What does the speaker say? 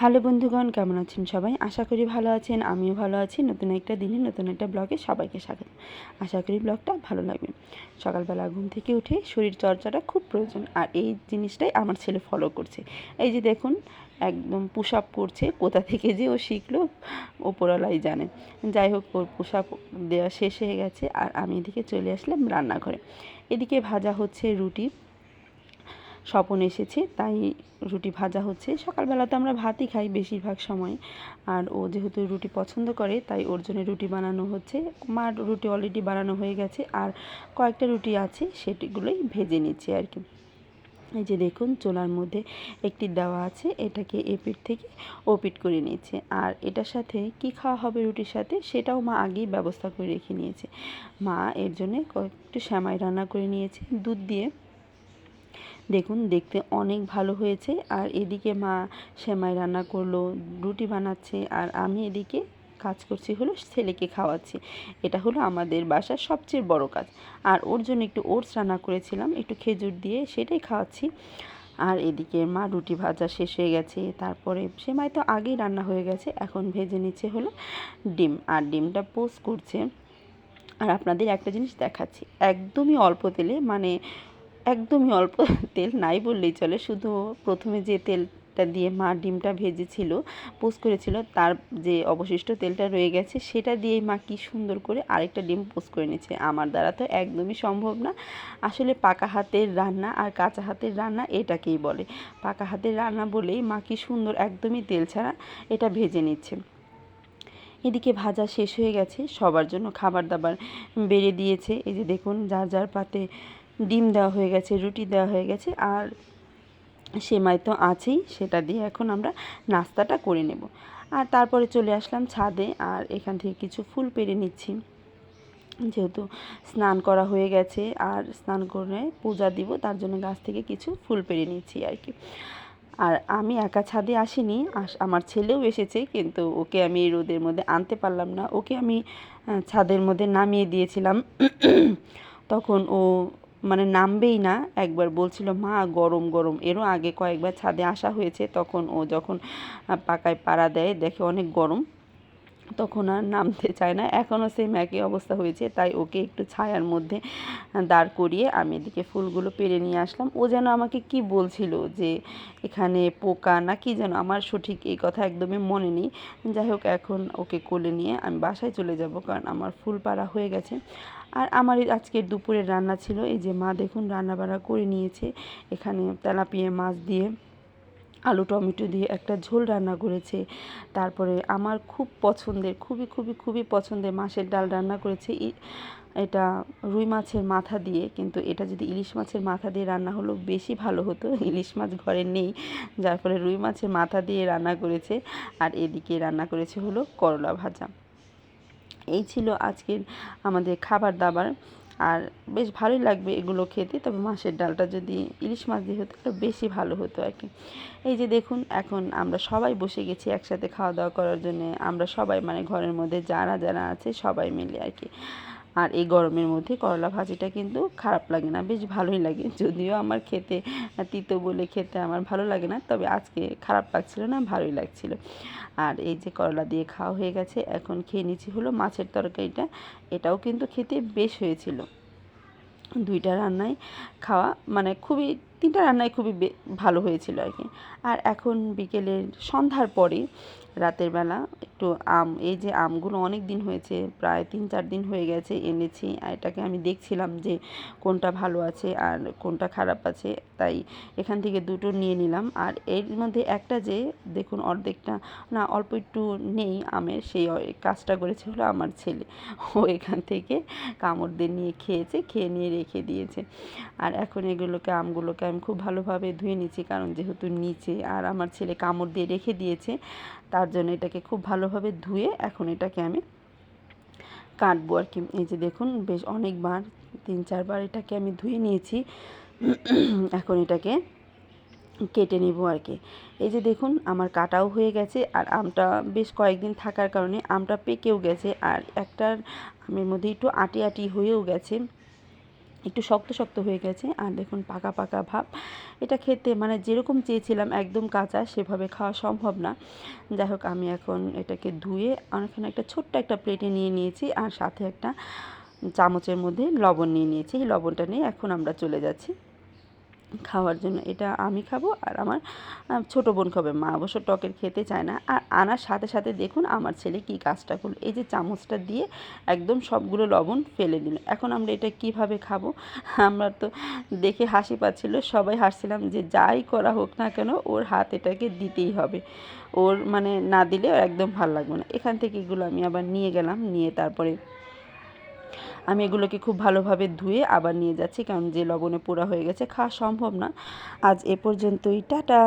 Hello বন্ধুগণ, কেমন আছেন সবাই? আশা করি ভালো আছেন। আমিও ভালো আছি। নতুন একটা দিনে নতুন একটা ব্লগে সবাইকে স্বাগত। আশা করি ব্লগটা ভালো লাগবে। সকালবেলা ঘুম থেকে উঠে শরীর চর্চাটা খুব প্রয়োজন, আর এই জিনিসটাই আমার ছেলে ফলো করছে। এই যে দেখুন, একদম পুশ আপ করছে। কোথা থেকে যে ও শিখলো ওপরওয়ালাই জানে। যাই হোক, ওর পুশ আপ দেওয়া শেষ হয়ে গেছে, আর আমি এদিকে চলে আসলাম রান্নাঘরে। এদিকে ভাজা হচ্ছে রুটি। স্বপন এসেছে, তাই রুটি ভাজা হচ্ছে। সকালবেলা তো আমরা ভাতই খাই বেশিরভাগ সময়, আর ও যেহেতু রুটি পছন্দ করে তাই ওর জন্য রুটি বানানো হচ্ছে। মার রুটি অলরেডি বানানো হয়ে গেছে, আর কয়েকটা রুটি আছে, সেটিগুলোই ভেজে নিচ্ছি আর কি। এই যে দেখুন, চুলার মধ্যে একটি দেওয়া আছে, এটাকে এপিঠ থেকে ওপিঠ করে নিয়েছে। আর এটার সাথে কি খাওয়া হবে রুটির সাথে, সেটাও মা আগেই ব্যবস্থা করে রেখে নিয়েছে। মা এর জন্যে কয়েকটু সেমাই রান্না করে নিয়েছে দুধ দিয়ে। দেখুন, দেখতে অনেক ভালো হয়েছে। আর এদিকে মা সেমাই রান্না করলো, রুটি বানাচ্ছে, আর আমি এদিকে কাজ করছি হলো ছেলেকে খাওয়াচ্ছি। এটা হলো আমাদের বাসার সবচেয়ে বড় কাজ। আর ওর জন্য একটু ওটস রান্না করেছিলাম একটু খেজুর দিয়ে, সেটাই খাওয়াচ্ছি। আর এদিকে মা রুটি ভাজা শেষ হয়ে গেছে, তারপরে সেমাই তো আগেই রান্না হয়ে গেছে, এখন ভেজে নিচ্ছে হলো ডিম, আর ডিমটা পোস্ট করছে। আর আপনাদের একটা জিনিস দেখাচ্ছি, একদমই অল্প তেলে, মানে একদমই অল্প তেল নাই বললেই চলে। শুধু প্রথমে যে তেলটা দিয়ে মা ডিমটা ভেজেছিল, পোস্ট করেছিল, তার যে অবশিষ্ট তেলটা রয়ে গেছে সেটা দিয়েই মা কী সুন্দর করে আরেকটা ডিম পোস্ট করে নিচ্ছে। আমার দ্বারা তো একদমই সম্ভব না। আসলে পাকা হাতের রান্না আর কাঁচা হাতের রান্না এটাকেই বলে। পাকা হাতের রান্না বলেই মা কী সুন্দর একদমই তেল ছাড়া এটা ভেজে নিচ্ছে। এদিকে ভাজা শেষ হয়ে গেছে, সবার জন্য খাবার দাবার বেড়ে দিয়েছে। এই যে দেখুন, যার যার পাতে ডিম দেওয়া হয়ে গেছে, রুটি দেওয়া হয়ে গেছে, আর সেমাই তো আছেই, সেটা দিয়ে এখন আমরা নাস্তাটা করে নেব। আর তারপরে চলে আসলাম ছাদে, আর এখান থেকে কিছু ফুল পেড়ে নিচ্ছি, যেহেতু স্নান করা হয়ে গেছে আর স্নান করে পূজা দিব, তার জন্য গাছ থেকে কিছু ফুল পেড়ে নিচ্ছি আর কি। আর আমি একা ছাদে আসিনি, আমার ছেলেও এসেছে, কিন্তু ওকে আমি রোদের মধ্যে আনতে পারলাম না। ওকে আমি ছাদের মধ্যে নামিয়ে দিয়েছিলাম। তখন ও মানে নামবেই না, একবার বলছিল মা গরম গরম। এরও আগে কয়েকবার ছাদে আসা হয়েছে, তখন ও যখন পাকায় পাড়া দেয় দেখে অনেক গরম, তখন আর নামতে চায় না। এখনও সেম একই অবস্থা হয়েছে, তাই ওকে একটু ছায়ার মধ্যে দাঁড় করিয়ে আমি এদিকে ফুলগুলো পেড়ে নিয়ে আসলাম। ও যেন আমাকে কি বলছিল যে এখানে পোকা না কি যেন, আমার সঠিক এই কথা একদমই মনে নেই। যাই হোক, এখন ওকে কোলে নিয়ে আমি বাসায় চলে যাব, কারণ আমার ফুল পাড়া হয়ে গেছে। আর আমার আজকের দুপুরের রান্না ছিল, এই যে মা দেখুন রান্না বান্না করে নিয়েছে। এখানে তেলাপিয়া মাছ দিয়ে আলু টমেটো দিয়ে একটা ঝোল রান্না করেছে। তারপরে আমার খুব পছন্দের, খুবই খুবই খুবই পছন্দের মাছের ডাল রান্না করেছে। এটা রুই মাছের মাথা দিয়ে, কিন্তু এটা যদি ইলিশ মাছের মাথা দিয়ে রান্না হলো বেশি ভালো হতো। ইলিশ মাছ ঘরে নেই, যার ফলে রুই মাছের মাথা দিয়ে রান্না করেছে। আর এদিকে রান্না করেছে হলো করলা ভাজা। এই ছিল আজকের আমাদের খাবার দাবার। আর বেশ ভালোই লাগবে এগুলো খেতে, তবে মাছের ডালটা যদি ইলিশ মাছ দিয়ে হতো তাহলে বেশি ভালো হতো আর কি। এই যে দেখুন, এখন আমরা সবাই বসে গেছি একসাথে খাওয়া দাওয়া করার জন্য। আমরা সবাই মানে ঘরের মধ্যে যারা যারা আছে সবাই মিলে আর কি। আর এই গরমের মধ্যে করলা ভাজিটা কিন্তু খারাপ লাগে না, বেশ ভালোই লাগে। যদিও আমার খেতে তিতো বলে খেতে আমার ভালো লাগে না, তবে আজকে খারাপ লাগছিল না, ভালোই লাগছিল। আর এই যে করলা দিয়ে খাওয়া হয়ে গেছে, এখন খেয়ে নিচ্ছি হলো মাছের তরকারিটা। এটাও কিন্তু খেতে বেশ হয়েছিল। দুইটা রান্নাই খাওয়া মানে খুবই, তিনটা রান্নাই খুবই ভালো হয়েছিল আর কি। আর এখন বিকেলের সন্ধ্যার পরে রাতের বেলা একটু এই যে আমগুলো অনেক দিন হয়েছে, প্রায় 3-4 দিন হয়ে গেছে এনেছি, আর এটাকে আমি দেখছিলাম যে কোনটা ভালো আছে আর কোনটা খারাপ আছে, তাই এখান থেকে দুটো নিয়ে নিলাম। আর এর মধ্যে একটা যে দেখুন অর্ধেকটা না, অল্প একটু নেই আমের, সেই কাজটা করেছে হলো আমার ছেলে। ও এখান থেকে কামড় দিয়ে নিয়ে খেয়েছে, খেয়ে নিয়ে রেখে দিয়েছে। আর এখন আমগুলোকে আমি খুব ভালোভাবে ধুয়ে নিচ্ছি, কারণ যেহেতু নিচে আর আমার ছেলে কামড় দিয়ে রেখে দিয়েছে, তার জন্য এটাকে খুব ভালোভাবে ধুয়ে এখন এটাকে আমি কাটবো আর কি। এই যে দেখুন, বেশ অনেকবার 3-4 বার এটাকে আমি ধুয়ে নিয়েছি। এখন এটাকে কেটে নেব আর কি। এই যে দেখুন, আমার কাটাও হয়ে গেছে, আর আমটা বেশ কয়েকদিন থাকার কারণে আমটা পেকেও গেছে, আর একটার আমের মধ্যে একটু আটি আটি হয়েও গেছে। একটু শক্ত শক্ত হয়ে গেছে। আর দেখুন পাকা পাকা ভাব। এটা খেতে মানে যেরকম চেয়েছিলাম একদম কাঁচা সেভাবে খাওয়া সম্ভব না। যাই হোক, আমি এখন এটাকে ধুয়ে অনেকক্ষণ একটা ছোট্ট একটা প্লেটে নিয়ে নিয়েছি, আর সাথে একটা চামচের মধ্যে লবণ নিয়ে নিয়েছি। এই লবণটা নিয়ে এখন আমরা চলে যাচ্ছি খাওয়ার জন্য। এটা আমি খাবো আর আমার ছোটো বোন খাবে। মা অবশ্য টকের খেতে চায় না। আর আনার সাথে সাথে দেখুন আমার ছেলে কী কাজটা করলো, এই যে চামচটা দিয়ে একদম সবগুলো লবণ ফেলে দিল। এখন আমরা এটা কিভাবে খাবো? আমার তো দেখে হাসি পাচ্ছিল, সবাই হাসছিলাম যে যাই করা হোক না কেন ওর হাত এটাকে দিতেই হবে, ওর মানে না দিলে ওর একদম ভালো লাগবে না। এখান থেকে এগুলো আমি আবার নিয়ে গেলাম, নিয়ে তারপরে আমি এগুলোকে খুব ভালোভাবে ধুয়ে আবার নিয়ে যাচ্ছি, কারণ যে লবণে পোড়া হয়ে গেছে খাওয়া সম্ভব না। আজ এ পর্যন্তই, টাটা।